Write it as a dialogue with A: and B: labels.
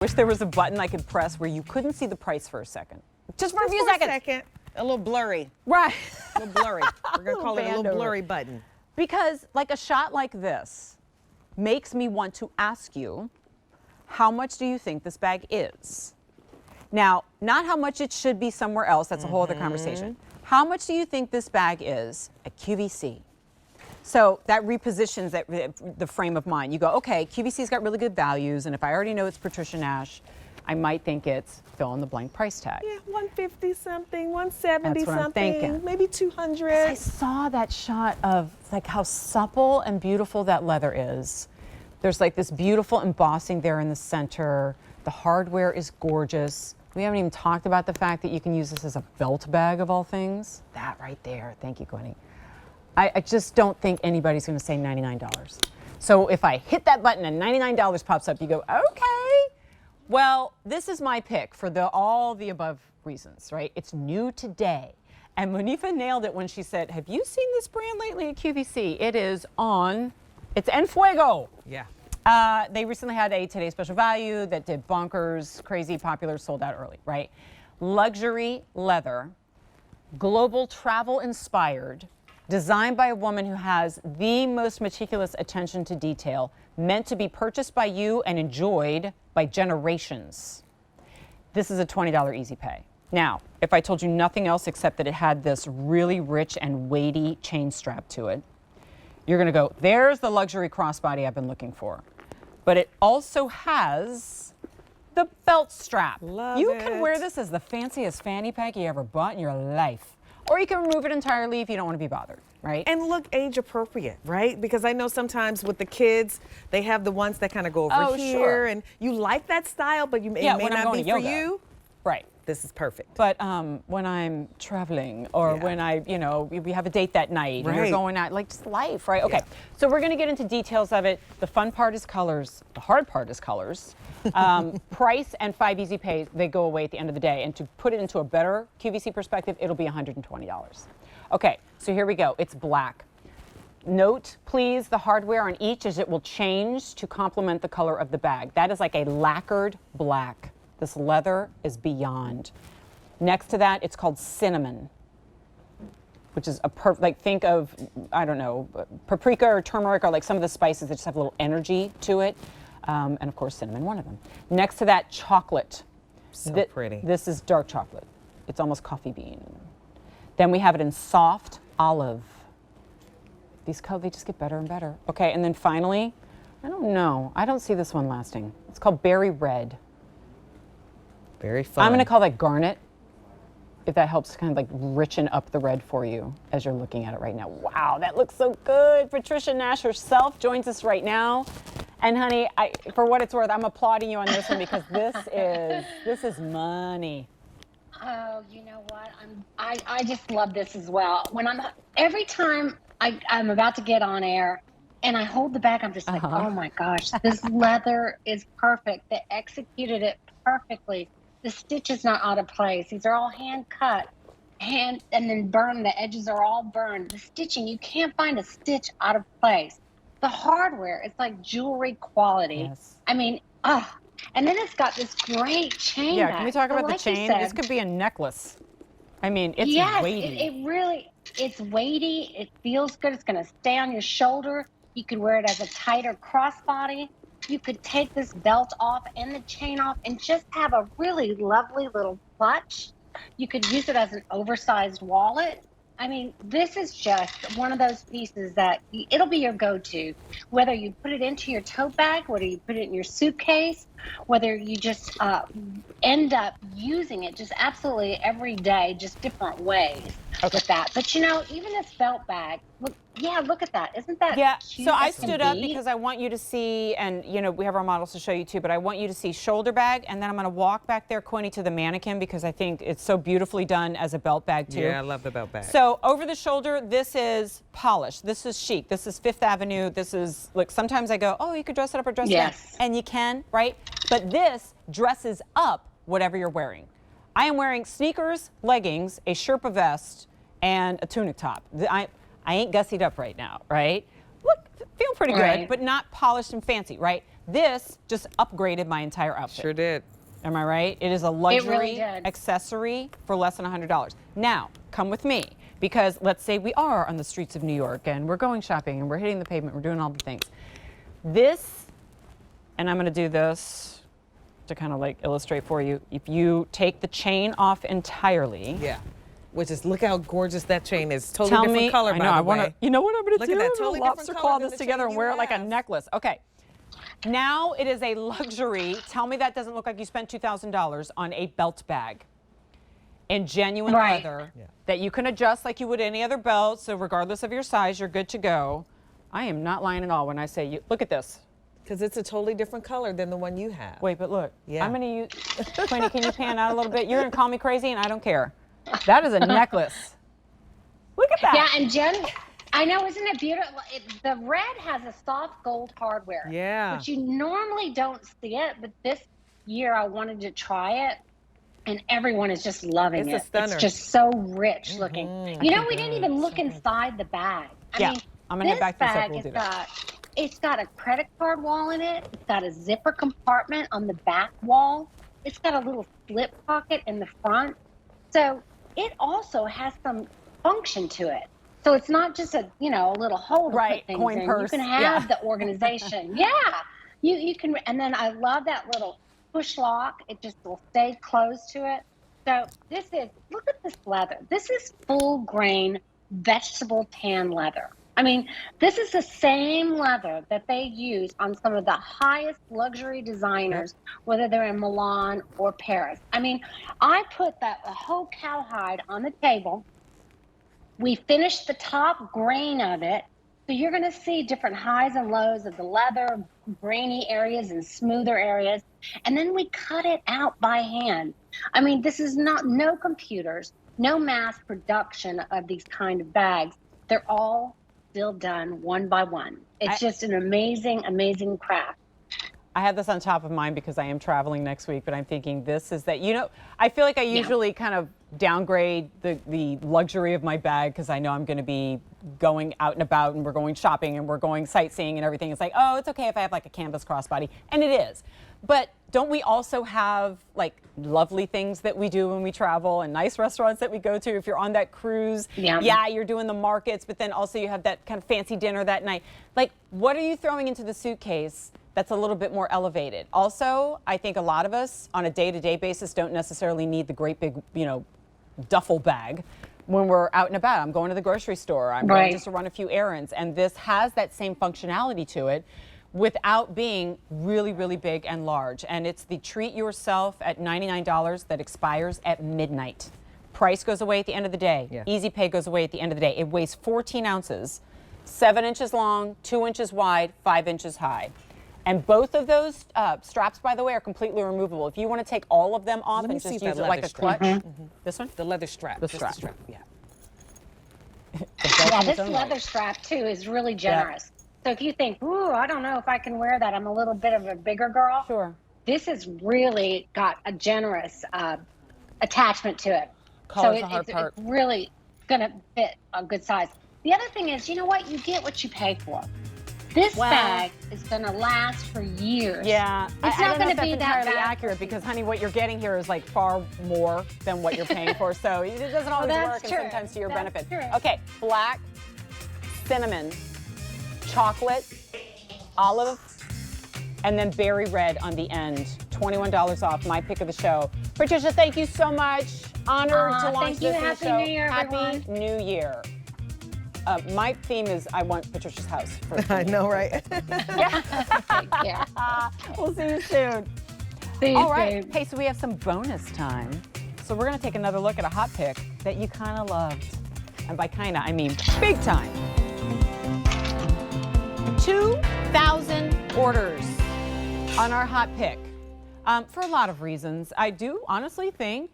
A: Wish there was a button I could press where you couldn't see the price for a second. Just for a few
B: a
A: seconds.
B: second. A little blurry.
A: Right.
B: A little blurry. We're going to call it a little blurry button.
A: Because like a shot like this makes me want to ask you, how much do you think this bag is? Now, not how much it should be somewhere else. That's a whole other conversation. How much do you think this bag is at QVC? So that repositions the frame of mind. You go, okay, QVC's got really good values, and if I already know it's Patricia Nash, I might think it's fill in the blank price tag.
B: Yeah, 150 something, 170
A: That's what I'm
B: something,
A: thinking.
B: maybe 200.
A: I saw that shot of like how supple and beautiful that leather is. There's like this beautiful embossing there in the center. The hardware is gorgeous. We haven't even talked about the fact that you can use this as a belt bag of all things. That right there. Thank you, Gwenny. I just don't think anybody's going to say $99. So if I hit that button and $99 pops up, you go, okay. Well, this is my pick for all the above reasons, right? It's new today. And Monifa nailed it when she said, have you seen this brand lately at QVC? It is on, it's En Fuego.
B: Yeah.
A: They recently had a Today Special Value that did bonkers, crazy, popular, sold out early, right? Luxury leather, global travel inspired, designed by a woman who has the most meticulous attention to detail, meant to be purchased by you and enjoyed by generations. This is a $20 easy pay. Now, if I told you nothing else except that it had this really rich and weighty chain strap to it, you're gonna go, there's the luxury crossbody I've been looking for. But it also has the belt strap.
B: Love
A: you
B: it.
A: can wear this as the fanciest fanny pack you ever bought in your life. Or you can remove it entirely if you don't want to be bothered, right?
B: And look age appropriate, right? Because I know sometimes with the kids, they have the ones that kind of go over here,
A: sure.
B: and you like that style, but it may
A: when I'm
B: not
A: going
B: be
A: to
B: for
A: yoga.
B: you.
A: Right.
B: This is perfect.
A: But when I'm traveling or when we have a date that night and you're
B: Right.
A: going out, like just life, right? Okay,
B: Yeah.
A: so we're going to get into details of it. The fun part is colors. The hard part is colors. Price and 5 easy pays, they go away at the end of the day. And to put it into a better QVC perspective, it'll be $120. Okay, so here we go. It's black. Note, please, the hardware on each is it will change to complement the color of the bag. That is like a lacquered black. This leather is beyond. Next to that, it's called cinnamon, which is think of, I don't know, paprika or turmeric or like some of the spices that just have a little energy to it. And of course, cinnamon, one of them. Next to that, chocolate.
B: So pretty.
A: This is dark chocolate. It's almost coffee bean. Then we have it in soft olive. These colors, they just get better and better. Okay, and then finally, I don't know. I don't see this one lasting. It's called berry red.
B: Very fun.
A: I'm going to call that garnet, if that helps kind of like richen up the red for you as you're looking at it right now. Wow, that looks so good. Patricia Nash herself joins us right now. And honey, for what it's worth, I'm applauding you on this one because this is money.
C: Oh, you know what? I just love this as well. Every time I'm about to get on air and I hold the bag, I'm just like, oh my gosh, this leather is perfect. They executed it perfectly. The stitch is not out of place. These are all hand cut, and then burned. The edges are all burned. The stitching, you can't find a stitch out of place. The hardware, it's like jewelry quality.
A: Yes.
C: I mean, and then it's got this great chain.
A: Yeah,
C: back.
A: can we talk about
C: But
A: the
C: like you
A: chain?
C: said,
A: this could be a necklace. I mean, it's
C: yes,
A: weighty.
C: it's weighty. It feels good. It's going to stay on your shoulder. You could wear it as a tighter crossbody. You could take this belt off and the chain off and just have a really lovely little clutch. You could use it as an oversized wallet. I mean, this is just one of those pieces that it'll be your go-to, whether you put it into your tote bag, whether you put it in your suitcase, whether you just end up using it just absolutely every day, just different ways with that. But you know, even this belt bag, look at that. Isn't that cute?
A: So I stood up because I want you to see, and you know, we have our models to show you too, but I want you to see shoulder bag, and then I'm going to walk back there, Quinny, to the mannequin because I think it's so beautifully done as a belt bag too.
B: Yeah, I love the belt bag.
A: So over the shoulder, this is polished. This is chic. This is Fifth Avenue. This is, look, sometimes I go, oh, you could dress it up or dress it down. And you can, right? But this dresses up whatever you're wearing. I am wearing sneakers, leggings, a Sherpa vest, and a tunic top. I ain't gussied up right now, right? Look, feel pretty good, but not polished and fancy, right? This just upgraded my entire outfit.
B: Sure did.
A: Am I right? It is a luxury
C: really did.
A: accessory for less than $100. Now, come with me, because let's say we are on the streets of New York and we're going shopping and we're hitting the pavement, we're doing all the things. This, and I'm gonna do this to kind of like illustrate for you. If you take the chain off entirely.
B: Yeah. Which is, look how gorgeous that chain is. Totally
A: Tell
B: different
A: me,
B: color,
A: I
B: by
A: know,
B: the
A: I want
B: way.
A: to, you know what I'm gonna
B: Look
A: do?
B: at that,
A: I'm gonna
B: totally different
A: lobster
B: color
A: claw
B: than
A: this
B: the
A: together
B: chain
A: and
B: you
A: wear it like a
B: have.
A: necklace. Okay. Now it is a luxury. Tell me that doesn't look like you spent $2,000 on a belt bag in genuine
C: Right.
A: leather that you can adjust like you would any other belt. So regardless of your size, you're good to go. I am not lying at all when I say you. Look at this.
B: Because it's a totally different color than the one you have.
A: Wait, but look.
B: Yeah.
A: I'm gonna use. Queenie, can you pan out a little bit? You're gonna call me crazy, and I don't care. That is a necklace. Look at that.
C: Yeah, and Jen, I know, isn't it beautiful? The red has a soft gold hardware.
B: Yeah.
C: Which you normally don't see it, but this year I wanted to try it, and everyone is just loving
B: It's a
C: it.
B: stunner.
C: It's just so rich looking. You know, we didn't even look
B: So good.
C: inside the bag.
A: Yeah, I'm gonna head
C: this
A: back to the
C: bag
A: set, we'll do that.
C: it's got a credit card wall in it. It's got a zipper compartment on the back wall. It's got a little slip pocket in the front. So it also has some function to it. So it's not just a little hole to
A: Right,
C: put things
A: coin
C: in.
A: purse,
C: You can
A: yeah.
C: have the organization. Yeah, you can. And then I love that little push lock. It just will stay closed to it. So look at this leather. This is full grain vegetable tan leather. I mean, this is the same leather that they use on some of the highest luxury designers, whether they're in Milan or Paris. I mean, I put a whole cowhide on the table. We finished the top grain of it. So you're going to see different highs and lows of the leather, grainy areas and smoother areas. And then we cut it out by hand. I mean, this is no computers, no mass production of these kind of bags. They're all still done one by one. It's just an amazing, amazing craft.
A: I have this on top of mine because I am traveling next week, but I'm thinking this is that, I feel like I usually kind of downgrade the luxury of my bag because I know I'm going to be going out and about and we're going shopping and we're going sightseeing and everything. It's like, oh, it's okay if I have like a canvas crossbody. And it is. But don't we also have like lovely things that we do when we travel and nice restaurants that we go to? If you're on that cruise, yeah, you're doing the markets, but then also you have that kind of fancy dinner that night. Like, what are you throwing into the suitcase that's a little bit more elevated? Also, I think a lot of us on a day-to-day basis don't necessarily need the great big, duffel bag when we're out and about. I'm going to the grocery store. I'm going just to run a few errands. And this has that same functionality to it without being really, really big and large. And it's the treat yourself at $99 that expires at midnight. Price goes away at the end of the day.
B: Yeah.
A: Easy pay goes away at the end of the day. It weighs 14 ounces, 7 inches long, 2 inches wide, 5 inches high. And both of those straps, by the way, are completely removable. If you want to take all of them off
B: Let me
A: and
B: see
A: just
B: that
A: use it like
B: leather
A: a
B: strap.
A: clutch. This one?
B: The leather strap.
A: The
B: Just
A: strap.
B: Yeah.
C: Yeah, this leather strap too is really generous. So if you think, ooh, I don't know if I can wear that, I'm a little bit of a bigger girl.
A: Sure.
C: This has really got a generous attachment to it.
A: Collar's the hard part.
C: It's really going to fit a good size. The other thing is, you know what? You get what you pay for. This bag is going to last for years.
A: Yeah,
C: It's
A: I
C: not
A: don't know
C: going
A: if
C: to be
A: that's
C: that
A: entirely
C: bad.
A: accurate because, honey, what you're getting here is like far more than what you're paying for. So it doesn't always
C: that's
A: work,
C: true.
A: and sometimes to your
C: That's
A: benefit.
C: true.
A: Okay, black, cinnamon, chocolate, olive, and then berry red on the end. $21 off. My pick of the show. Patricia, thank you so much. Honored to launch
C: thank you.
A: this in the
C: Happy
A: show.
C: New Year,
A: Happy
C: everyone.
A: New Year. My theme is I want Patricia's house.
B: I know, right?
C: Yeah.
A: We'll see you soon.
C: See you
A: All right.
C: soon.
A: Hey, so we have some bonus time. So we're going to take another look at a hot pick that you kind of loved. And by kind of, I mean big time. 2,000 orders on our hot pick. For a lot of reasons. I do honestly think